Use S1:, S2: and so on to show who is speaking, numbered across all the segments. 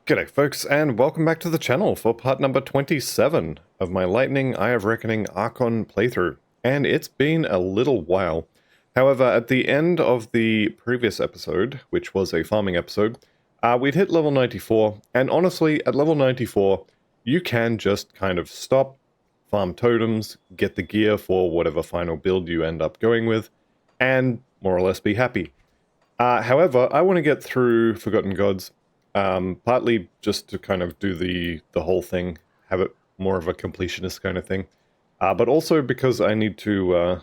S1: G'day folks, and welcome back to the channel for part number 27 of my Lightning Eye of Reckoning Archon playthrough. And it's been a little while. However, at the end of the previous episode, which was a farming episode, we'd hit level 94, and honestly, at level 94, you can just kind of stop, farm totems, get the gear for whatever final build you end up going with, and more or less be happy. However, I want to get through Forgotten Gods, partly just to kind of do the whole thing, have it more of a completionist kind of thing, but also because I need to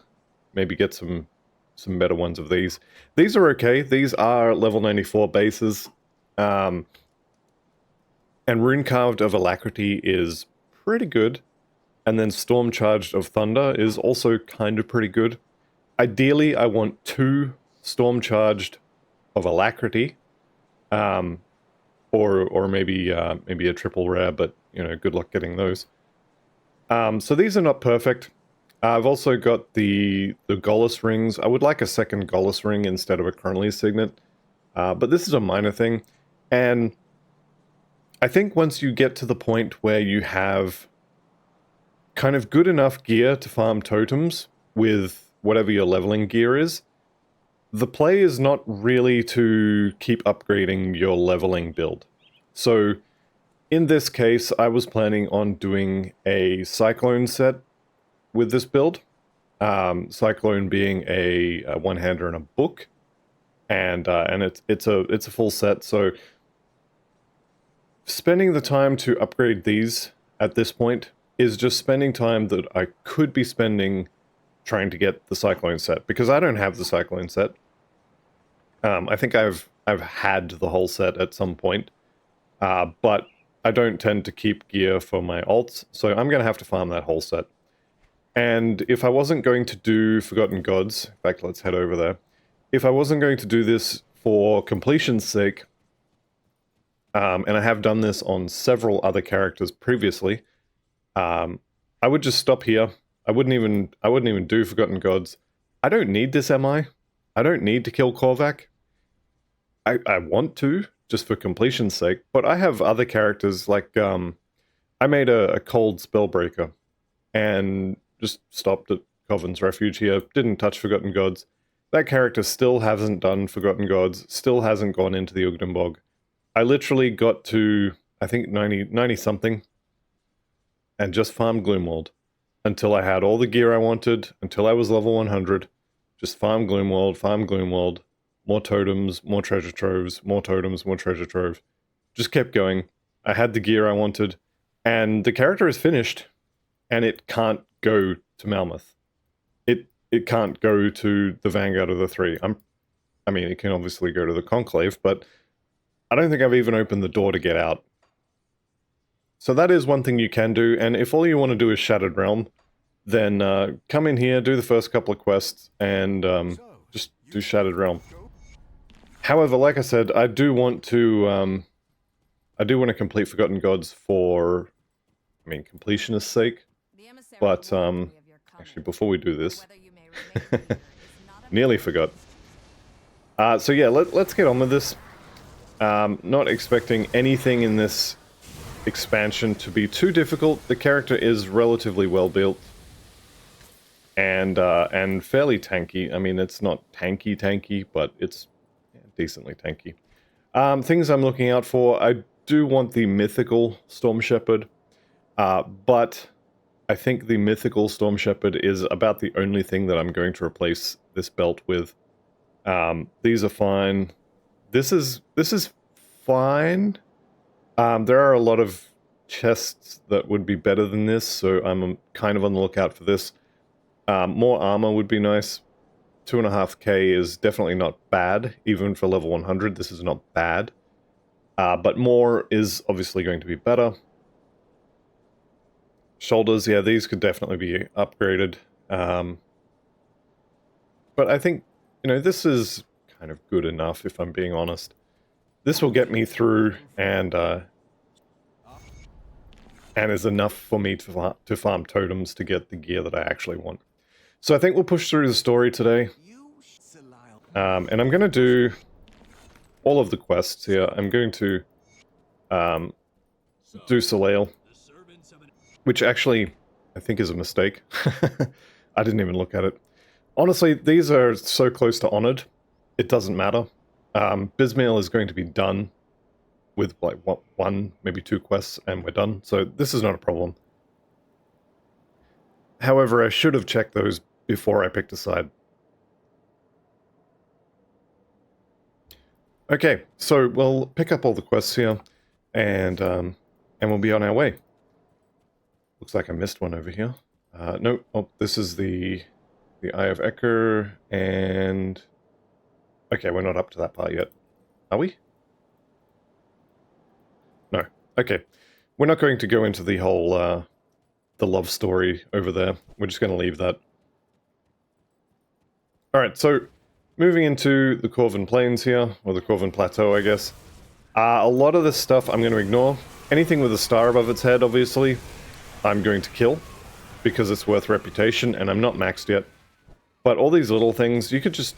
S1: maybe get some better ones of these. These are okay. These are level 94 bases, and Rune Carved of Alacrity is pretty good, and then Storm Charged of Thunder is also kind of pretty good. Ideally, I want 2 Storm Charged of Alacrity, or maybe a triple rare, but you know, good luck getting those. So these are not perfect. I've also got the Gollus rings. I would like a second Gollus ring instead of a Chronally Signet, but this is a minor thing. And I think once you get to the point where you have kind of good enough gear to farm totems with whatever your leveling gear is, the play is not really to keep upgrading your leveling build. So in this case, I was planning on doing a Cyclone set with this build. Cyclone being a one-hander and a book, and it's a full set. So spending the time to upgrade these at this point is just spending time that I could be spending trying to get the Cyclone set, because I don't have the Cyclone set. I think I've had the whole set at some point, but I don't tend to keep gear for my alts, so I'm going to have to farm that whole set. And if I wasn't going to do Forgotten Gods, in fact, let's head over there. If I wasn't going to do this for completion's sake, and I have done this on several other characters previously, I would just stop here. I wouldn't even do Forgotten Gods. I don't need this MI. I don't need to kill Korvac. I want to, just for completion's sake, but I have other characters, like, I made a cold Spellbreaker, and just stopped at Coven's Refuge here, didn't touch Forgotten Gods. That character still hasn't done Forgotten Gods, still hasn't gone into the Ugdenbog. I literally got to, I think, 90 something, and just farmed Gloomwald, until I had all the gear I wanted, until I was level 100, just farm Gloomwald, more totems, more treasure troves, more totems, more treasure trove. Just kept going. I had the gear I wanted, and the character is finished, and it can't go to Malmoth. It can't go to the Vanguard of the 3. I mean, it can obviously go to the Conclave, but I don't think I've even opened the door to get out. So that is one thing you can do, and if all you want to do is Shattered Realm, then come in here, do the first couple of quests, and just do Shattered Realm. However, like I said, I do want to complete Forgotten Gods for, I mean, completionist's sake. But actually, before we do this, nearly forgot. So yeah, let's get on with this. Not expecting anything in this expansion to be too difficult. The character is relatively well built, and fairly tanky. I mean, it's not tanky, but it's decently tanky. Things I'm looking out for, I do want the mythical Storm Shepherd, but I think the mythical Storm Shepherd is about the only thing that I'm going to replace this belt with. These are fine. This is fine. There are a lot of chests that would be better than this, so I'm kind of on the lookout for this. More armor would be nice. 2.5k is definitely not bad, even for level 100. This is not bad, but more is obviously going to be better. Shoulders, yeah, these could definitely be upgraded, but I think, you know, this is kind of good enough, if I'm being honest. This will get me through, and is enough for me to farm totems to get the gear that I actually want. So I think we'll push through the story today. And I'm going to do all of the quests here. I'm going to do Solael, which actually I think is a mistake. I didn't even look at it. Honestly, these are so close to Honored, it doesn't matter. Bismail is going to be done with like what, 1, maybe 2 quests, and we're done. So this is not a problem. However, I should have checked those before I picked a side. Okay, so we'll pick up all the quests here, and we'll be on our way. Looks like I missed one over here. No, oh, this is the Eye of Ecker, and okay, we're not up to that part yet, are we? No. Okay, we're not going to go into the whole the love story over there. We're just going to leave that. All right, so moving into the Korvan Plains here, or the Korvan Plateau, I guess. A lot of this stuff I'm going to ignore. Anything with a star above its head, obviously, I'm going to kill, because it's worth reputation, and I'm not maxed yet. But all these little things, you could just...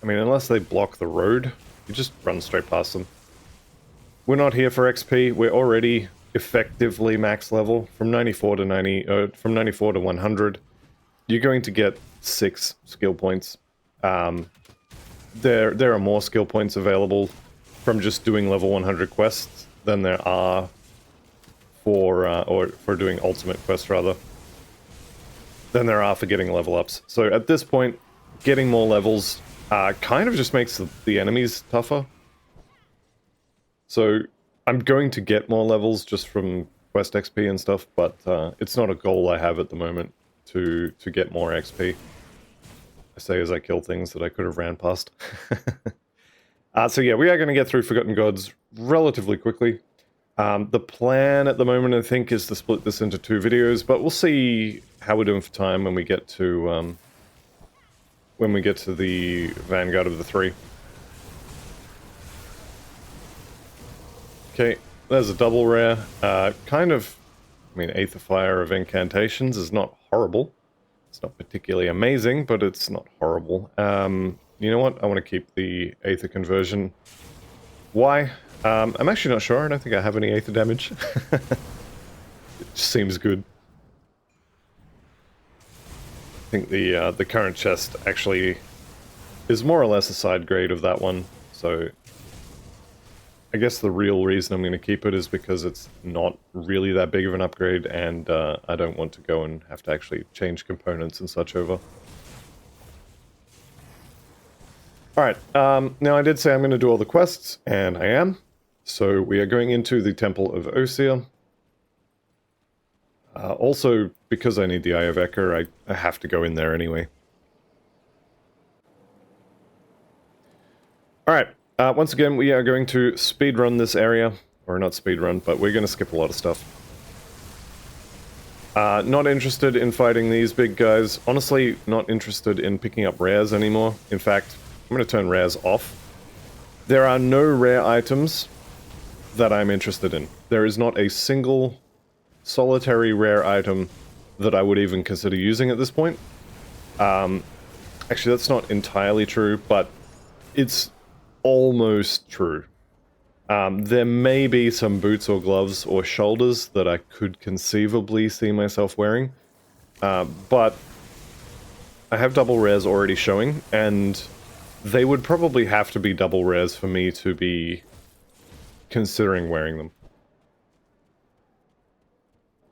S1: I mean, unless they block the road, you just run straight past them. We're not here for XP, we're already effectively max level. From 94 to 90... from 94 to 100, you're going to get 6 skill points. There are more skill points available from just doing level 100 quests than there are for doing ultimate quests, rather, than there are for getting level ups. So at this point, getting more levels kind of just makes the enemies tougher. So I'm going to get more levels just from quest XP and stuff, but it's not a goal I have at the moment to get more XP. I say as I kill things that I could have ran past. So yeah, we are going to get through Forgotten Gods relatively quickly. The plan at the moment, I think, is to split this into 2 videos, but we'll see how we're doing for time when we get to the Vanguard of the 3. Okay, there's a double rare. Kind of, I mean, Aether Fire of Incantations is not horrible. It's not particularly amazing, but it's not horrible. You know what? I want to keep the Aether conversion. Why? I'm actually not sure. I don't think I have any Aether damage. It just seems good. I think the current chest actually is more or less a side grade of that one, so I guess the real reason I'm going to keep it is because it's not really that big of an upgrade, and I don't want to go and have to actually change components and such over. Alright, now I did say I'm going to do all the quests, and I am. So we are going into the Temple of Osyrria. Also, because I need the Eye of Ecker, I have to go in there anyway. Alright, once again, we are going to speedrun this area. Or not speedrun, but we're going to skip a lot of stuff. Not interested in fighting these big guys. Honestly, not interested in picking up rares anymore. In fact, I'm going to turn rares off. There are no rare items that I'm interested in. There is not a single solitary rare item that I would even consider using at this point. Actually, that's not entirely true, but it's almost true. There may be some boots or gloves or shoulders that I could conceivably see myself wearing, but I have double rares already showing, and they would probably have to be double rares for me to be considering wearing them.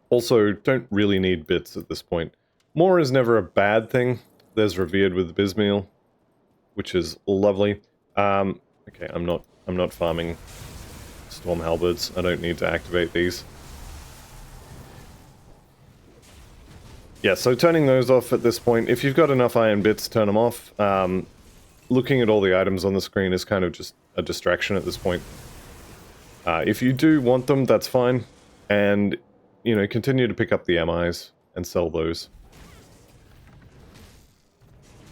S1: Also, don't really need bits at this point. More is never a bad thing. There's Revered with Bismail, which is lovely. Okay, I'm not farming Storm Halberds. I don't need to activate these. Yeah, so turning those off at this point, if you've got enough iron bits, turn them off. Looking at all the items on the screen is kind of just a distraction at this point. If you do want them, that's fine. And, you know, continue to pick up the MIs and sell those.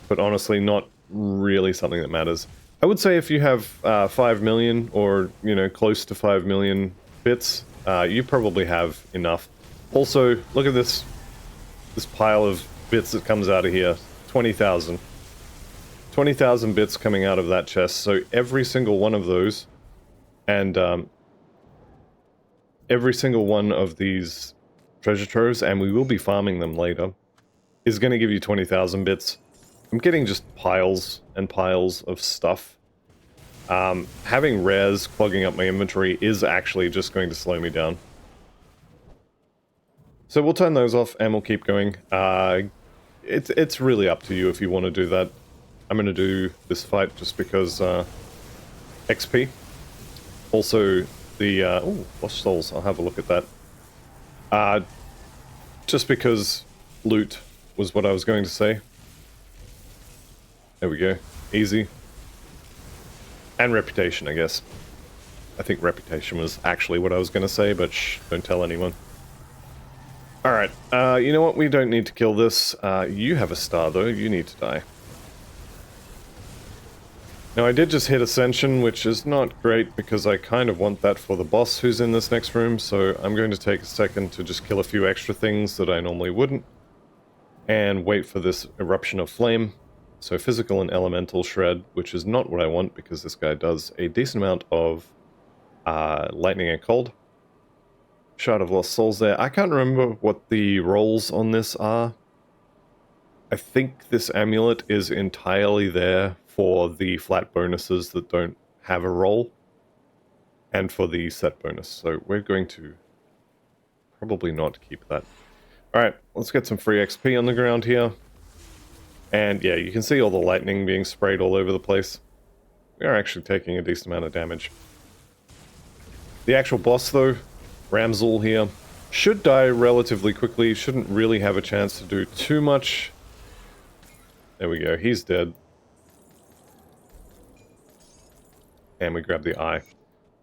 S1: But honestly, not really something that matters. I would say if you have 5 million or, you know, close to 5 million bits, you probably have enough. Also, look at this pile of bits that comes out of here. 20,000. 20,000 bits coming out of that chest. So every single one of those, and every single one of these treasure troves, and we will be farming them later, is going to give you 20,000 bits. I'm getting just piles and piles of stuff. Having rares clogging up my inventory is actually just going to slow me down. So we'll turn those off and we'll keep going. It's really up to you if you want to do that. I'm going to do this fight just because XP. Also, the... oh, Lost Souls. I'll have a look at that. Just because loot was what I was going to say. There we go. Easy. And reputation, I guess. I think reputation was actually what I was going to say, but shh, don't tell anyone. Alright, you know what? We don't need to kill this. You have a star, though. You need to die. Now, I did just hit Ascension, which is not great because I kind of want that for the boss who's in this next room, so I'm going to take a second to just kill a few extra things that I normally wouldn't, and wait for this eruption of flame. So physical and elemental shred, which is not what I want because this guy does a decent amount of lightning and cold. Shard of Lost Souls there. I can't remember what the rolls on this are. I think this amulet is entirely there for the flat bonuses that don't have a roll, and for the set bonus. So we're going to probably not keep that. Alright, let's get some free XP on the ground here. And yeah, you can see all the lightning being sprayed all over the place. We are actually taking a decent amount of damage. The actual boss though, Ramzul here, should die relatively quickly, shouldn't really have a chance to do too much. There we go, he's dead. And we grab the eye.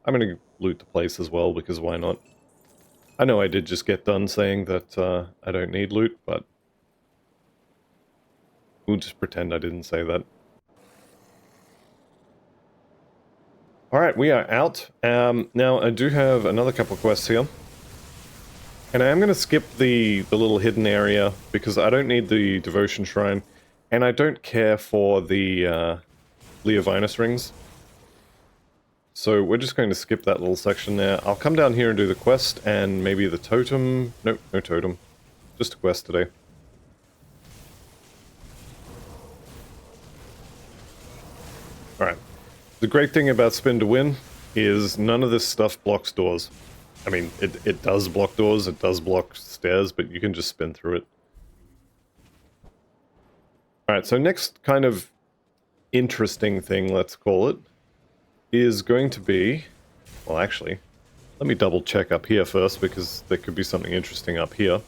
S1: I'm going to loot the place as well, because why not? I know I did just get done saying that I don't need loot, but we'll just pretend I didn't say that. Alright, we are out. Now, I do have another couple of quests here. And I am going to skip the little hidden area, because I don't need the Devotion Shrine, and I don't care for the Leovinus rings. So we're just going to skip that little section there. I'll come down here and do the quest, and maybe the totem... Nope, no totem. Just a quest today. Alright. The great thing about Spin to Win is none of this stuff blocks doors. I mean, it does block doors, it does block stairs, but you can just spin through it. Alright, so next kind of interesting thing, let's call it, is going to be... Well, actually, let me double check up here first, because there could be something interesting up here.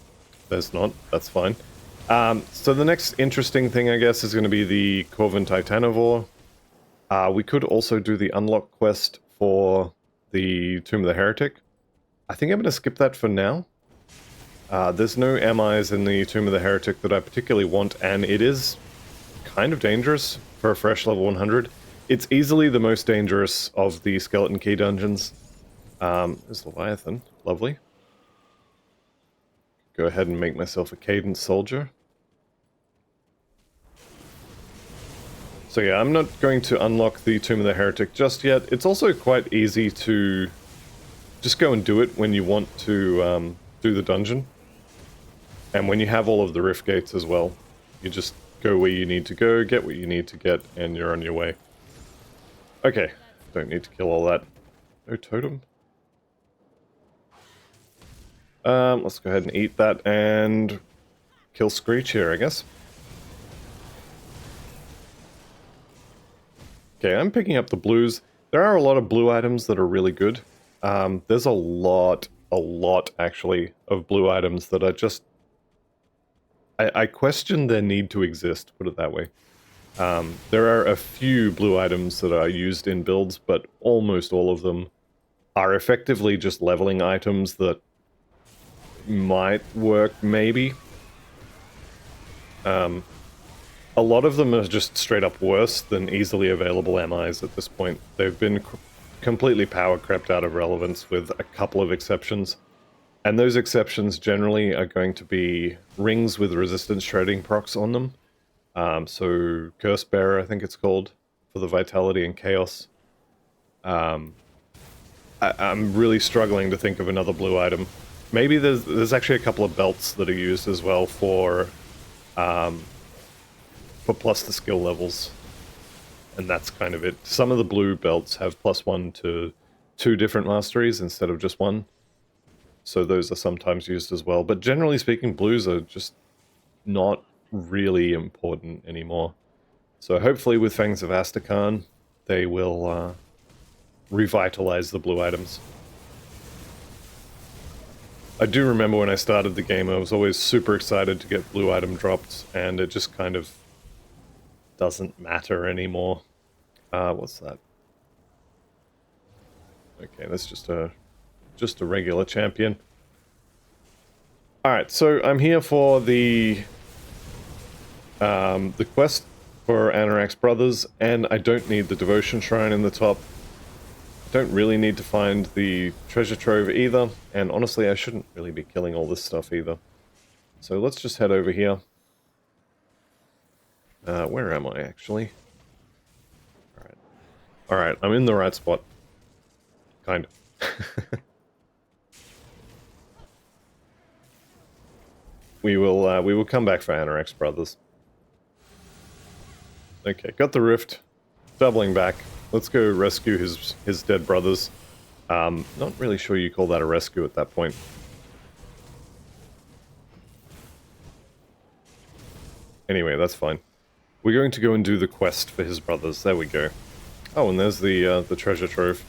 S1: There's not, that's fine. So the next interesting thing, I guess, is going to be the Korvan Titanovore. We could also do the unlock quest for the Tomb of the Heretic. I think I'm going to skip that for now. There's no MIs in the Tomb of the Heretic that I particularly want, and it is kind of dangerous for a fresh level 100. It's easily the most dangerous of the Skeleton Key dungeons. There's Leviathan. Lovely. Go ahead and make myself a Cadence Soldier. So yeah, I'm not going to unlock the Tomb of the Heretic just yet. It's also quite easy to just go and do it when you want to do the dungeon. And when you have all of the rift gates as well. You just go where you need to go, get what you need to get, and you're on your way. Okay, don't need to kill all that. No totem. Let's go ahead and eat that and kill Screech here, I guess. Okay, I'm picking up the blues. There are a lot of blue items that are really good. There's a lot actually, of blue items that are just... I question their need to exist, put it that way. There are a few blue items that are used in builds, but almost all of them are effectively just leveling items that might work, maybe. A lot of them are just straight up worse than easily available MIs at this point. They've been completely power crept out of relevance with a couple of exceptions. And those exceptions generally are going to be rings with resistance shredding procs on them. So Curse Bearer, I think it's called, for the Vitality and Chaos. I'm really struggling to think of another blue item. Maybe there's actually a couple of belts that are used as well for plus the skill levels. And that's kind of it. Some of the blue belts have +1 to 2 different masteries instead of just 1. So those are sometimes used as well. But generally speaking, blues are just not really important anymore. So hopefully with Fangs of Astrakhan, they will revitalize the blue items. I do remember when I started the game, I was always super excited to get blue item dropped, and it just kind of doesn't matter anymore. What's that? Okay, that's just a regular champion. Alright, so I'm here for the quest for Anorak's brothers, and I don't need the devotion shrine in the top. Don't really need to find the treasure trove either, and honestly I shouldn't really be killing all this stuff either. So let's just head over here. Where am I actually? Alright, I'm in the right spot. Kind of. We will come back for Anorak's brothers. Okay, got the rift. Doubling back. Let's go rescue his dead brothers. Not really sure you call that a rescue at that point. Anyway, that's fine. We're going to go and do the quest for his brothers. There we go. Oh, and there's the treasure trove.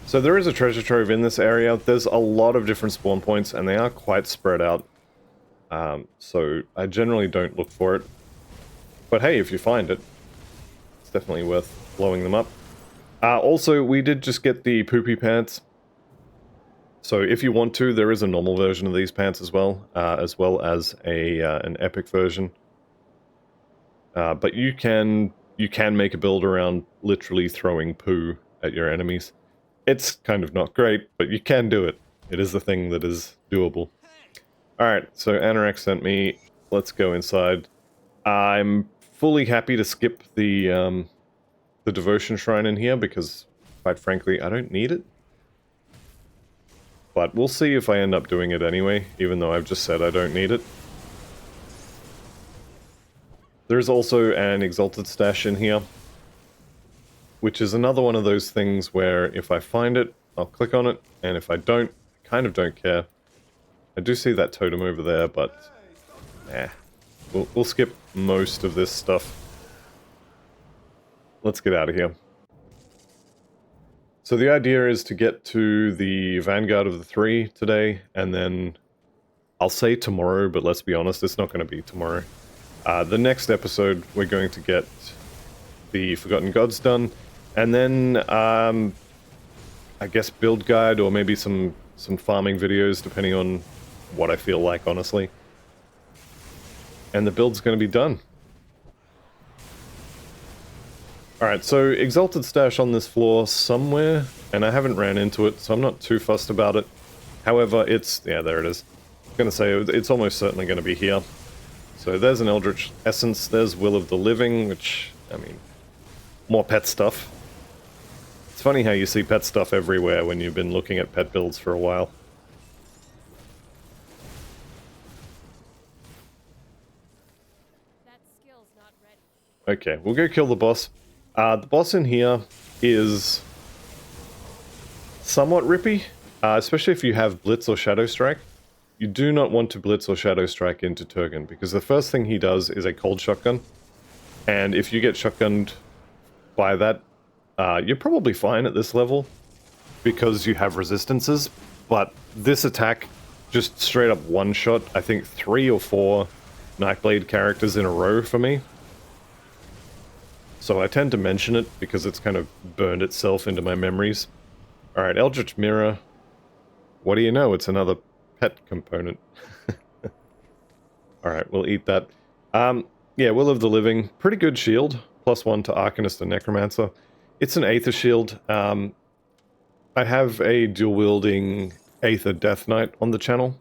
S1: So there is a treasure trove in this area. There's a lot of different spawn points, and they are quite spread out. So I generally don't look for it. But hey, if you find it, it's definitely worth blowing them up. Also, we did just get the poopy pants. So if you want to, there is a normal version of these pants as well as an epic version. But you can make a build around literally throwing poo at your enemies. It's kind of not great, but you can do it. It is a thing that is doable. Alright, so Anorak sent me. Let's go inside. I'm fully happy to skip the devotion shrine in here because, quite frankly, I don't need it. But we'll see if I end up doing it anyway, even though I've just said I don't need it. There's also an exalted stash in here, which is another one of those things where if I find it, I'll click on it, and if I don't, I kind of don't care. I do see that totem over there, but we'll skip most of this stuff. Let's get out of here. So the idea is to get to the Vanguard of the 3 today, and then I'll say tomorrow, but let's be honest, it's not going to be tomorrow. The next episode, we're going to get the Forgotten Gods done, and then I guess build guide or maybe some farming videos, depending on what I feel like, honestly. And the build's going to be done. Alright, so Exalted Stash on this floor somewhere, and I haven't ran into it, so I'm not too fussed about it. However, yeah, there it is. I was going to say, it's almost certainly going to be here. So there's an Eldritch Essence, there's Will of the Living, which, I mean, more pet stuff. It's funny how you see pet stuff everywhere when you've been looking at pet builds for a while.
S2: That skill's not ready.
S1: Okay, we'll go kill the boss. The boss in here is somewhat rippy, especially if you have Blitz or Shadow Strike. You do not want to Blitz or Shadow Strike into Turgon, because the first thing he does is a cold shotgun. And if you get shotgunned by that, you're probably fine at this level, because you have resistances. But this attack just straight up one-shot, I think 3 or 4 Nightblade characters in a row for me. So I tend to mention it because it's kind of burned itself into my memories. Alright, Eldritch Mirror. What do you know? It's another pet component. Alright, we'll eat that. Yeah, Will of the Living. Pretty good shield. +1 to Arcanist and Necromancer. It's an Aether shield. I have a dual-wielding Aether Death Knight on the channel.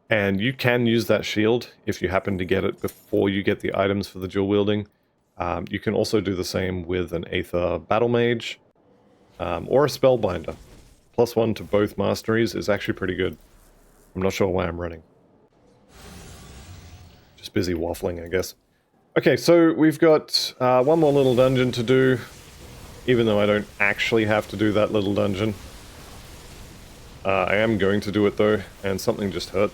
S1: And you can use that shield if you happen to get it before you get the items for the dual-wielding. You can also do the same with an Aether Battle Mage, or a Spellbinder. +1 to both masteries is actually pretty good. I'm not sure why I'm running. Just busy waffling, I guess. Okay, so we've got one more little dungeon to do, even though I don't actually have to do that little dungeon. I am going to do it though, and something just hurt.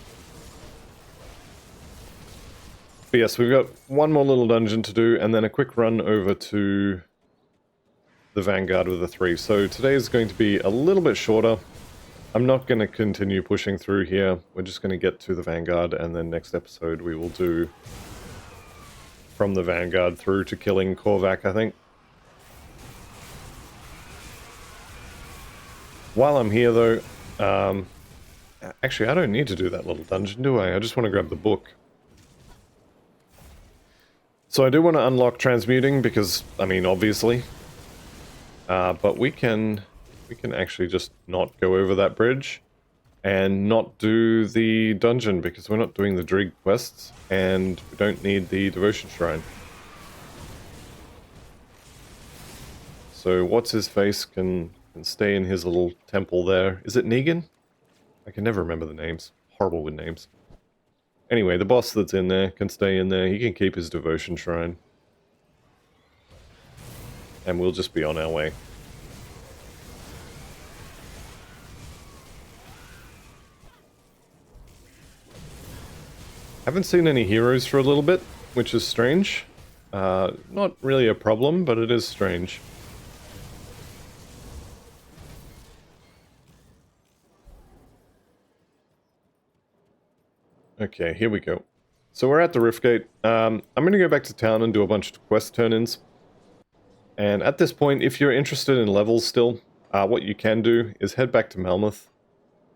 S1: But yes, we've got one more little dungeon to do, and then a quick run over to the Vanguard with the 3. So today is going to be a little bit shorter. I'm not going to continue pushing through here. We're just going to get to the Vanguard, and then next episode we will do from the Vanguard through to killing Korvan, I think. While I'm here though, actually I don't need to do that little dungeon, do I? I just want to grab the book. So I do want to unlock transmuting because, I mean, obviously. But we can actually just not go over that bridge and not do the dungeon because we're not doing the Drig quests and we don't need the Devotion Shrine. So what's his face can stay in his little temple there. Is it Negan? I can never remember the names. Horrible with names. Anyway, the boss that's in there can stay in there. He can keep his Devotion Shrine. And we'll just be on our way. Haven't seen any heroes for a little bit, which is strange. Not really a problem, but it is strange. Okay, here we go. So we're at the Riftgate. I'm going to go back to town and do a bunch of quest turn-ins. And at this point, if you're interested in levels still, what you can do is head back to Melmoth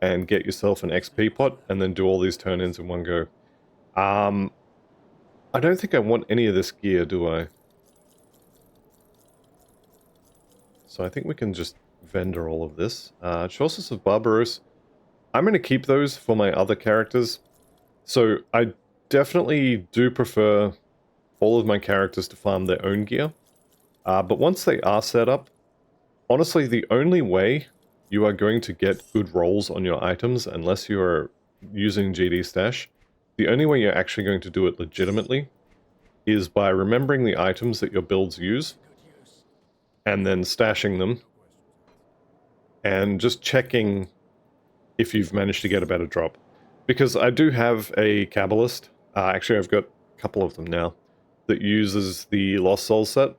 S1: and get yourself an XP pot, and then do all these turn-ins in one go. I don't think I want any of this gear, do I? So I think we can just vendor all of this. Choices of Barbaros. I'm going to keep those for my other characters. So I definitely do prefer all of my characters to farm their own gear. But once they are set up, honestly, the only way you are going to get good rolls on your items, unless you are using GD Stash, the only way you're actually going to do it legitimately is by remembering the items that your builds use, and then stashing them, and just checking if you've managed to get a better drop. Because I do have a Kabbalist, actually I've got a couple of them now, that uses the Lost Soul set.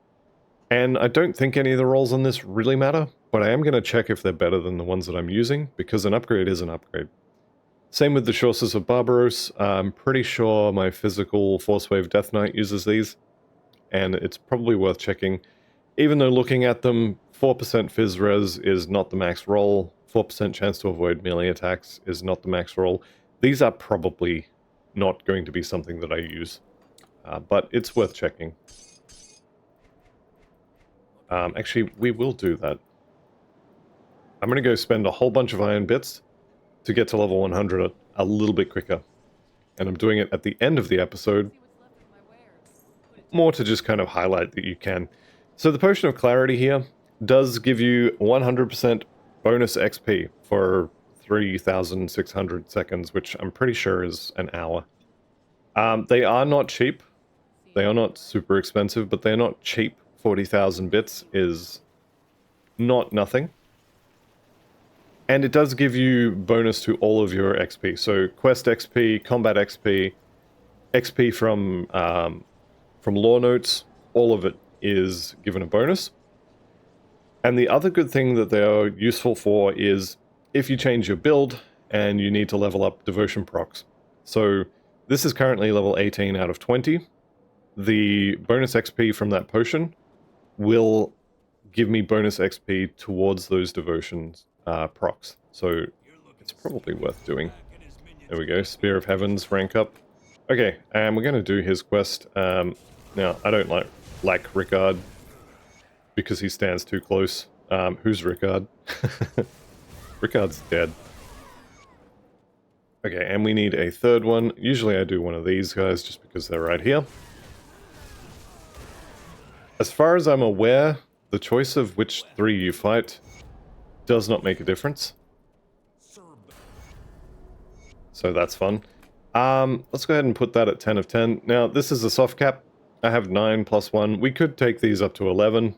S1: And I don't think any of the rolls on this really matter, but I am going to check if they're better than the ones that I'm using, because an upgrade is an upgrade. Same with the Choices of Barbaros. I'm pretty sure my physical Force Wave Death Knight uses these, and it's probably worth checking. Even though looking at them, 4% Fizz Res is not the max roll, 4% chance to avoid melee attacks is not the max roll. These are probably not going to be something that I use, but it's worth checking. Actually, we will do that. I'm going to go spend a whole bunch of iron bits to get to level 100 a little bit quicker. And I'm doing it at the end of the episode, more to just kind of highlight that you can. So the Potion of Clarity here does give you 100% bonus XP for 3,600 seconds, which I'm pretty sure is an hour. They are not cheap. They are not super expensive, but they're not cheap. 40,000 bits is not nothing. And it does give you bonus to all of your XP. So quest XP, combat XP, XP from lore notes, all of it is given a bonus. And the other good thing that they are useful for is if you change your build and you need to level up devotion procs. So this is currently level 18 out of 20. The bonus XP from that potion will give me bonus XP towards those devotions procs. So it's probably worth doing. There we go, Spear of Heavens, rank up. Okay, and we're going to do his quest. Now, I don't like Rickard because he stands too close. Who's Rickard? Rickard's dead. Okay, and we need a third one. Usually I do one of these guys just because they're right here. As far as I'm aware, the choice of which 3 you fight does not make a difference. So that's fun. Let's go ahead and put that at 10 of 10. Now, this is a soft cap. I have 9 plus 1. We could take these up to 11.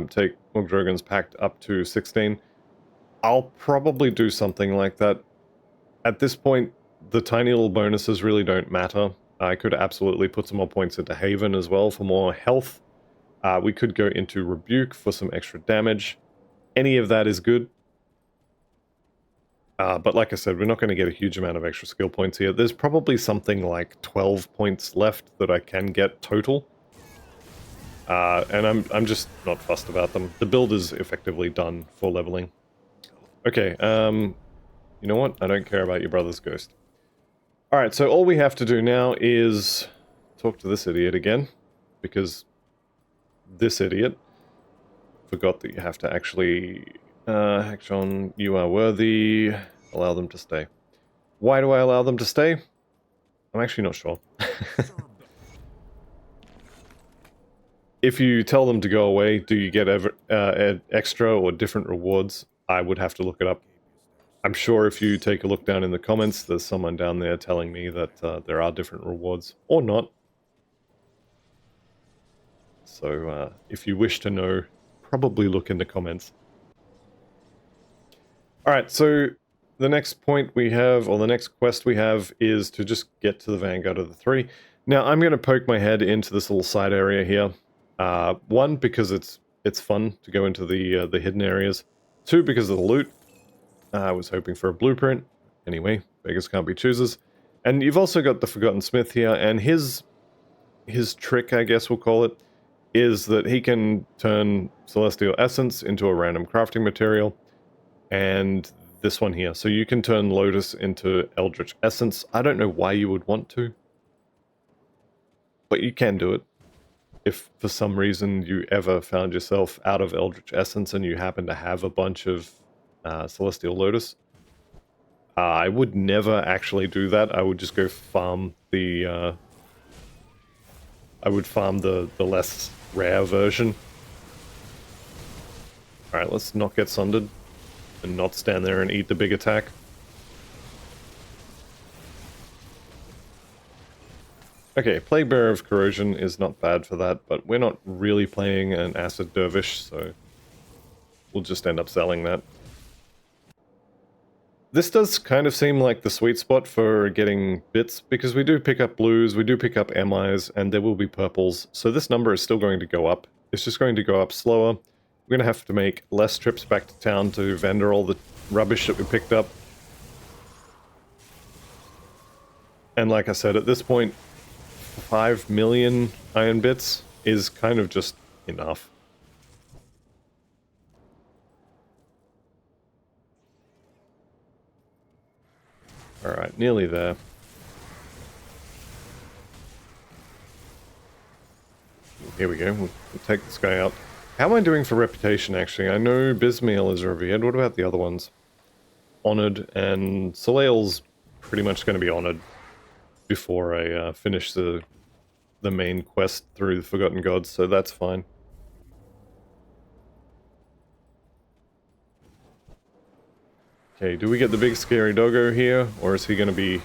S1: Take Morgdrogan's Pact up to 16. I'll probably do something like that. At this point, the tiny little bonuses really don't matter. I could absolutely put some more points into Haven as well for more health. We could go into Rebuke for some extra damage. Any of that is good. But like I said, we're not going to get a huge amount of extra skill points here. There's probably something like 12 points left that I can get total. And I'm just not fussed about them. The build is effectively done for leveling. Okay, you know what? I don't care about your brother's ghost. Alright, so all we have to do now is talk to this idiot again. Because this idiot forgot that you have to actually... Archon, you are worthy. Allow them to stay. Why do I allow them to stay? I'm actually not sure. If you tell them to go away, do you get extra or different rewards? I would have to look it up. I'm sure if you take a look down in the comments, there's someone down there telling me that there are different rewards, or not. So if you wish to know, probably look in the comments. Alright, so the next point we have, or the next quest we have, is to just get to the Vanguard of the 3. Now, I'm going to poke my head into this little side area here. One, because it's fun to go into the hidden areas. Two, because of the loot. I was hoping for a blueprint. Anyway, beggars can't be choosers. And you've also got the Forgotten Smith here, and his trick, I guess we'll call it, is that he can turn Celestial Essence into a random crafting material. And this one here. So you can turn Lotus into Eldritch Essence. I don't know why you would want to, but you can do it. If for some reason you ever found yourself out of Eldritch Essence and you happen to have a bunch of Celestial Lotus, I would never actually do that. I would just go farm the... I would farm the less rare version. Alright, let's not get sundered. And not stand there and eat the big attack. Okay, Plague Bearer of Corrosion is not bad for that, but we're not really playing an Acid Dervish, so we'll just end up selling that. This does kind of seem like the sweet spot for getting bits, because we do pick up blues, we do pick up MIs, and there will be purples, so this number is still going to go up. It's just going to go up slower. We're going to have to make less trips back to town to vendor all the rubbish that we picked up. And like I said, at this point, 5 million iron bits is kind of just enough. Alright, nearly there. Here we go, we'll take this guy out. How am I doing for reputation, actually? I know Bismael is revered. What about the other ones? Honored, and Solael's pretty much going to be honored before I finish the main quest through the Forgotten Gods, so that's fine. Okay, do we get the big scary doggo here, or is he going to be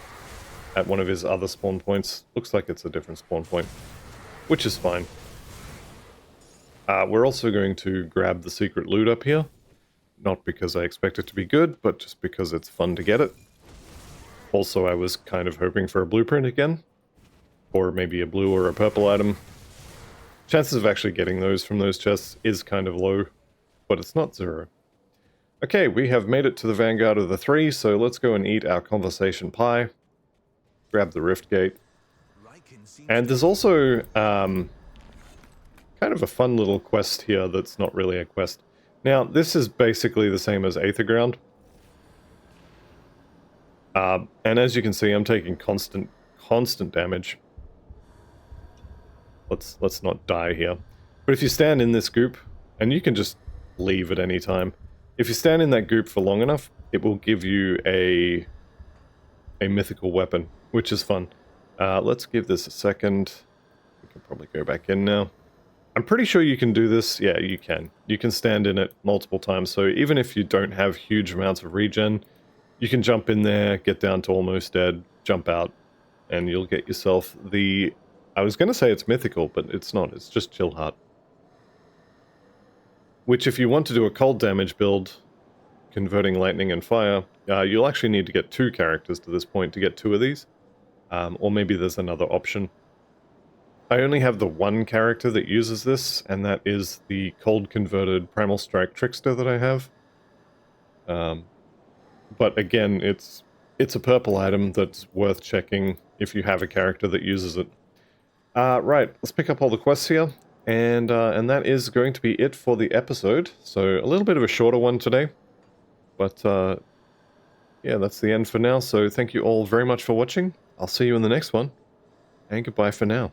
S1: at one of his other spawn points? Looks like it's a different spawn point, which is fine. We're also going to grab the secret loot up here. Not because I expect it to be good, but just because it's fun to get it. Also, I was kind of hoping for a blueprint again. Or maybe a blue or a purple item. Chances of actually getting those from those chests is kind of low, but it's not zero. Okay, we have made it to the Vanguard of the 3, so let's go and eat our conversation pie. Grab the Rift Gate. And there's also... kind of a fun little quest here that's not really a quest. Now, this is basically the same as Aether Ground. And as you can see, I'm taking constant damage. Let's not die here. But if you stand in this goop, and you can just leave at any time. If you stand in that goop for long enough, it will give you a mythical weapon, which is fun. Let's give this a second. We can probably go back in now. I'm pretty sure you can do this. Yeah, you can. You can stand in it multiple times, so even if you don't have huge amounts of regen, You can jump in there, get down to almost dead, jump out, and you'll get yourself the... I was going to say it's mythical, but it's not. It's just Chill Heart. Which, if you want to do a cold damage build, converting lightning and fire, you'll actually need to get 2 characters to this point to get 2 of these. Or maybe there's another option. I only have the 1 character that uses this, and that is the cold converted Primal Strike Trickster that I have. But again, it's a purple item that's worth checking if you have a character that uses it. Right, let's pick up all the quests here, and that is going to be it for the episode. So a little bit of a shorter one today, but yeah, that's the end for now. So thank you all very much for watching. I'll see you in the next one, and goodbye for now.